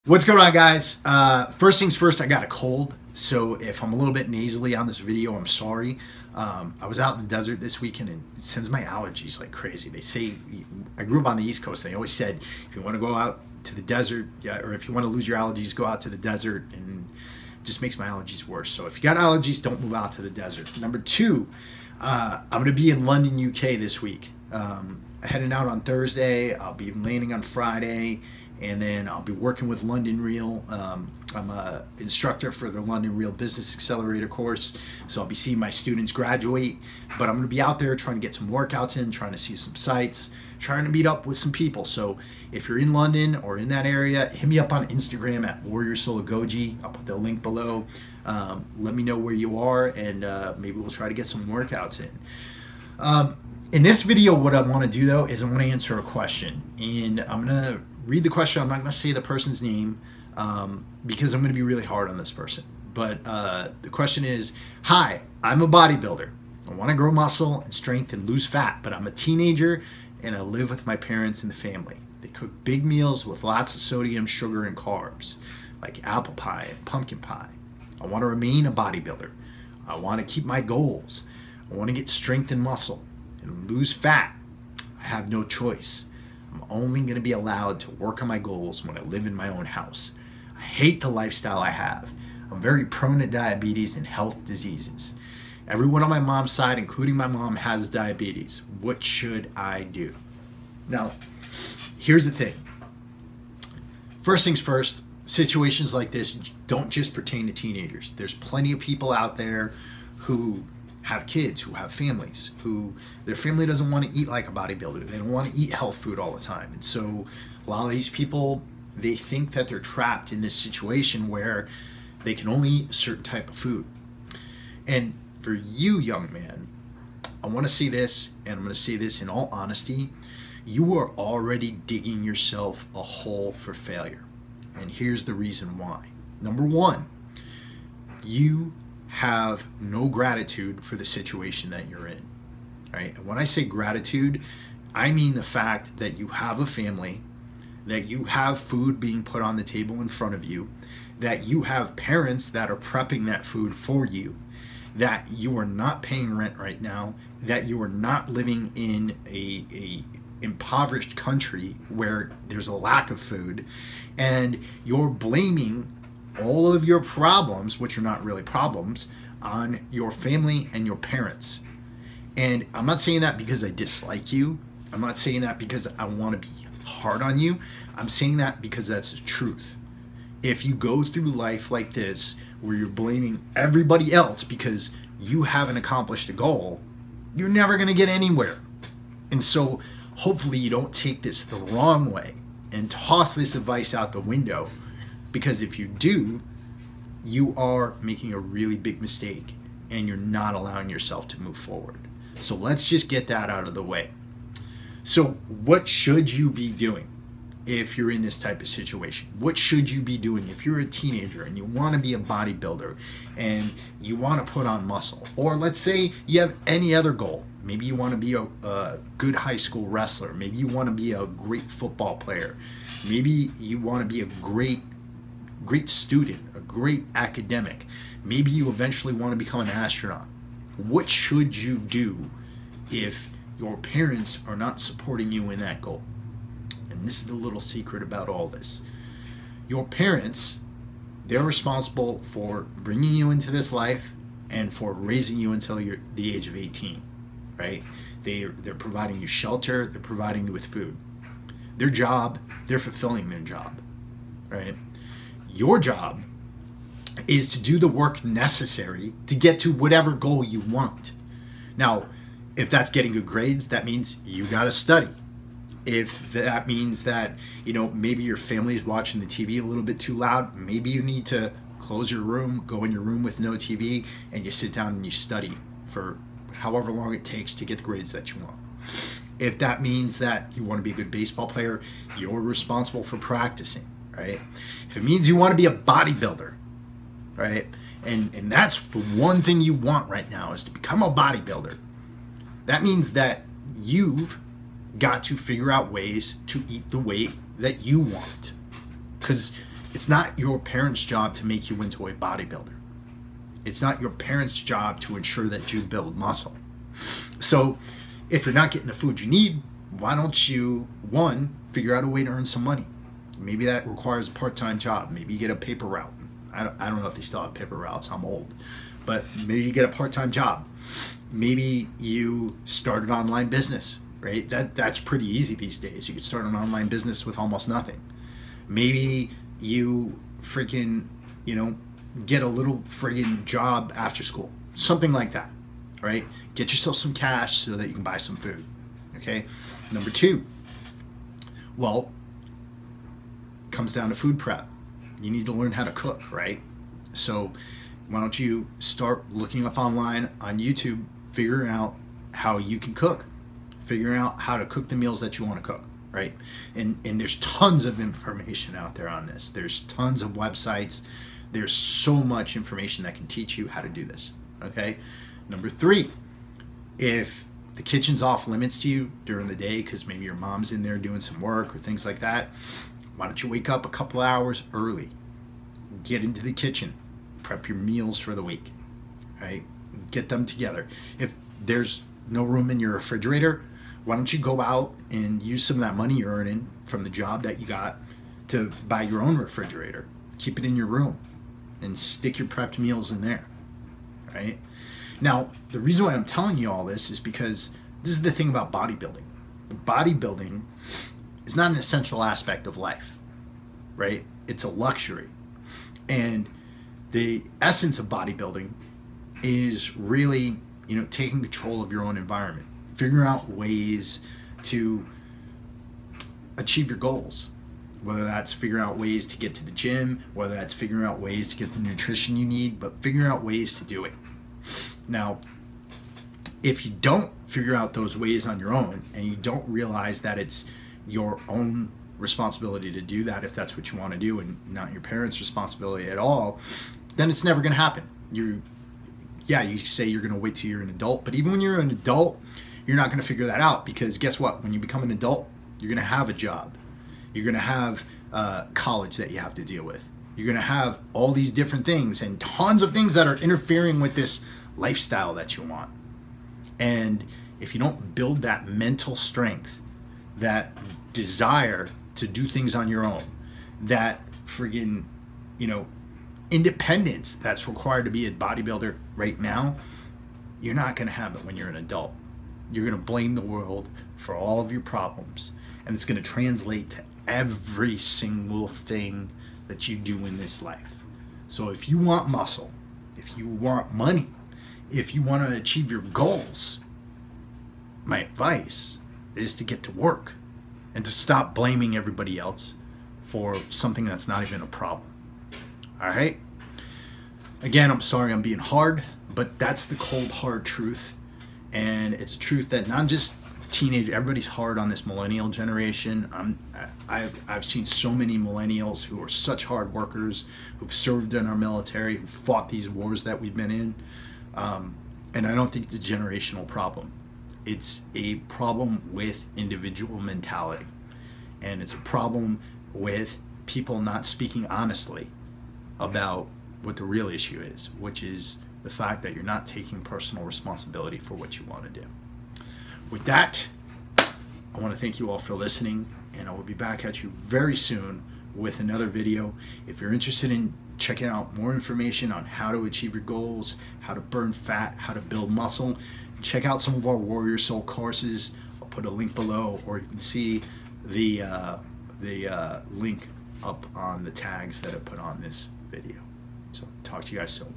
What's going on, guys? First things first, I got a cold, so if I'm a little bit nasally on this video, I'm sorry. I was out in the desert this weekend and it sends my allergies like crazy. They say, I grew up on the East Coast, they always said, if you want to go out to the desert, or if you want to lose your allergies, go out to the desert, and it just makes my allergies worse. So if you got allergies, don't move out to the desert. Number two, I'm going to be in London, UK this week. Heading out on Thursday, I'll be landing on Friday, and then I'll be working with London Real. I'm an instructor for the London Real Business Accelerator course, so I'll be seeing my students graduate. But I'm going to be out there trying to get some workouts in, trying to see some sites, trying to meet up with some people. So if you're in London or in that area, hit me up on Instagram at Warrior Soul Goji. I'll put the link below. Let me know where you are, and maybe we'll try to get some workouts in. In this video, what I want to do though is I want to answer a question, and I'm going to read the question. I'm not going to say the person's name because I'm going to be really hard on this person. But the question is, hi, I'm a bodybuilder. I want to grow muscle and strength and lose fat, but I'm a teenager and I live with my parents and the family. They cook big meals with lots of sodium, sugar, and carbs, like apple pie and pumpkin pie. I want to remain a bodybuilder. I want to keep my goals. I want to get strength and muscle and lose fat. I have no choice. I'm only going to be allowed to work on my goals when I live in my own house. I hate the lifestyle I have. I'm very prone to diabetes and health diseases. Everyone on my mom's side, including my mom, has diabetes. What should I do? Now, here's the thing. First things first, situations like this don't just pertain to teenagers. There's plenty of people out there who have kids, who have families, who their family doesn't want to eat like a bodybuilder. They don't want to eat health food all the time. And so a lot of these people, they think that they're trapped in this situation where they can only eat a certain type of food. And for you, young man, I want to say this, and I'm going to say this in all honesty. You are already digging yourself a hole for failure. And here's the reason why. Number one, you have no gratitude for the situation that you're in, right? And when I say gratitude, I mean the fact that you have a family, that you have food being put on the table in front of you, that you have parents that are prepping that food for you, that you are not paying rent right now, that you are not living in a impoverished country where there's a lack of food, and you're blaming all of your problems, which are not really problems, on your family and your parents. And I'm not saying that because I dislike you. I'm not saying that because I want to be hard on you. I'm saying that because that's the truth. If you go through life like this, where you're blaming everybody else because you haven't accomplished a goal, you're never going to get anywhere. And so hopefully you don't take this the wrong way and toss this advice out the window, because if you do, you are making a really big mistake and you're not allowing yourself to move forward. So let's just get that out of the way. So what should you be doing if you're in this type of situation? What should you be doing if you're a teenager and you want to be a bodybuilder and you want to put on muscle? Or let's say you have any other goal. Maybe you want to be a good high school wrestler. Maybe you want to be a great football player. Maybe you want to be a great student, a great academic. Maybe you eventually want to become an astronaut. What should you do if your parents are not supporting you in that goal? And this is the little secret about all this. Your parents, they're responsible for bringing you into this life and for raising you until you're the age of 18, right? They're providing you shelter, they're providing you with food. Their job, they're fulfilling their job, right? Your job is to do the work necessary to get to whatever goal you want. Now, if that's getting good grades, that means you got to study. If that means that, maybe your family is watching the TV a little bit too loud, maybe you need to close your room, go in your room with no TV, and you sit down and you study for however long it takes to get the grades that you want. If that means that you want to be a good baseball player, you're responsible for practicing, right? If it means you want to be a bodybuilder, right? And that's the one thing you want right now, is to become a bodybuilder. That means that you've got to figure out ways to eat the way that you want. Because It's not your parents' job to make you into a bodybuilder. It's not your parents' job to ensure that you build muscle. So if you're not getting the food you need, why don't you, one, figure out a way to earn some money? Maybe that requires a part-time job. Maybe you get a paper route. I don't know if they still have paper routes. I'm old. But maybe you get a part-time job. Maybe you start an online business, right? That's pretty easy these days. You can start an online business with almost nothing. Maybe you freaking, get a little friggin' job after school. Something like that, right? Get yourself some cash so that you can buy some food, okay? Number two, well, comes down to food prep. You need to learn how to cook, right? So why don't you start looking up online on YouTube, figuring out how you can cook, figuring out how to cook the meals that you want to cook, right? And there's tons of information out there on this. There's tons of websites. There's so much information that can teach you how to do this, okay? Number three, if the kitchen's off limits to you during the day because maybe your mom's in there doing some work or things like that, why don't you wake up a couple hours early, get into the kitchen, prep your meals for the week, right? Get them together. If there's no room in your refrigerator, why don't you go out and use some of that money you're earning from the job that you got to buy your own refrigerator, keep it in your room, and stick your prepped meals in there, right? Now, the reason why I'm telling you all this is because this is the thing about bodybuilding. Bodybuilding is not an essential aspect of life, right? It's a luxury. And the essence of bodybuilding is really, taking control of your own environment, figuring out ways to achieve your goals, whether that's figuring out ways to get to the gym, whether that's figuring out ways to get the nutrition you need, but figuring out ways to do it. Now, if you don't figure out those ways on your own and you don't realize that it's your own responsibility to do that, if that's what you want to do and not your parents' responsibility at all, then it's never going to happen. You say you're going to wait till you're an adult, but even when you're an adult, you're not going to figure that out, because guess what? When you become an adult, you're going to have a job. You're going to have college that you have to deal with. You're going to have all these different things and tons of things that are interfering with this lifestyle that you want. And if you don't build that mental strength, that desire to do things on your own, that friggin', independence that's required to be a bodybuilder right now, you're not going to have it when you're an adult. You're going to blame the world for all of your problems, and it's going to translate to every single thing that you do in this life. So if you want muscle, if you want money, if you want to achieve your goals, my advice is to get to work and to stop blaming everybody else for something that's not even a problem. All right? Again, I'm sorry I'm being hard, but that's the cold, hard truth. And it's a truth that not just teenage, everybody's hard on this millennial generation. I've seen so many millennials who are such hard workers, who've served in our military, who fought these wars that we've been in. And I don't think it's a generational problem. It's a problem with individual mentality. And it's a problem with people not speaking honestly about what the real issue is, which is the fact that you're not taking personal responsibility for what you want to do. With that, I want to thank you all for listening, and I will be back at you very soon with another video. If you're interested in checking out more information on how to achieve your goals, how to burn fat, how to build muscle, check out some of our Warrior Soul courses. I'll put a link below, or you can see the link up on the tags that I put on this video. So talk to you guys soon.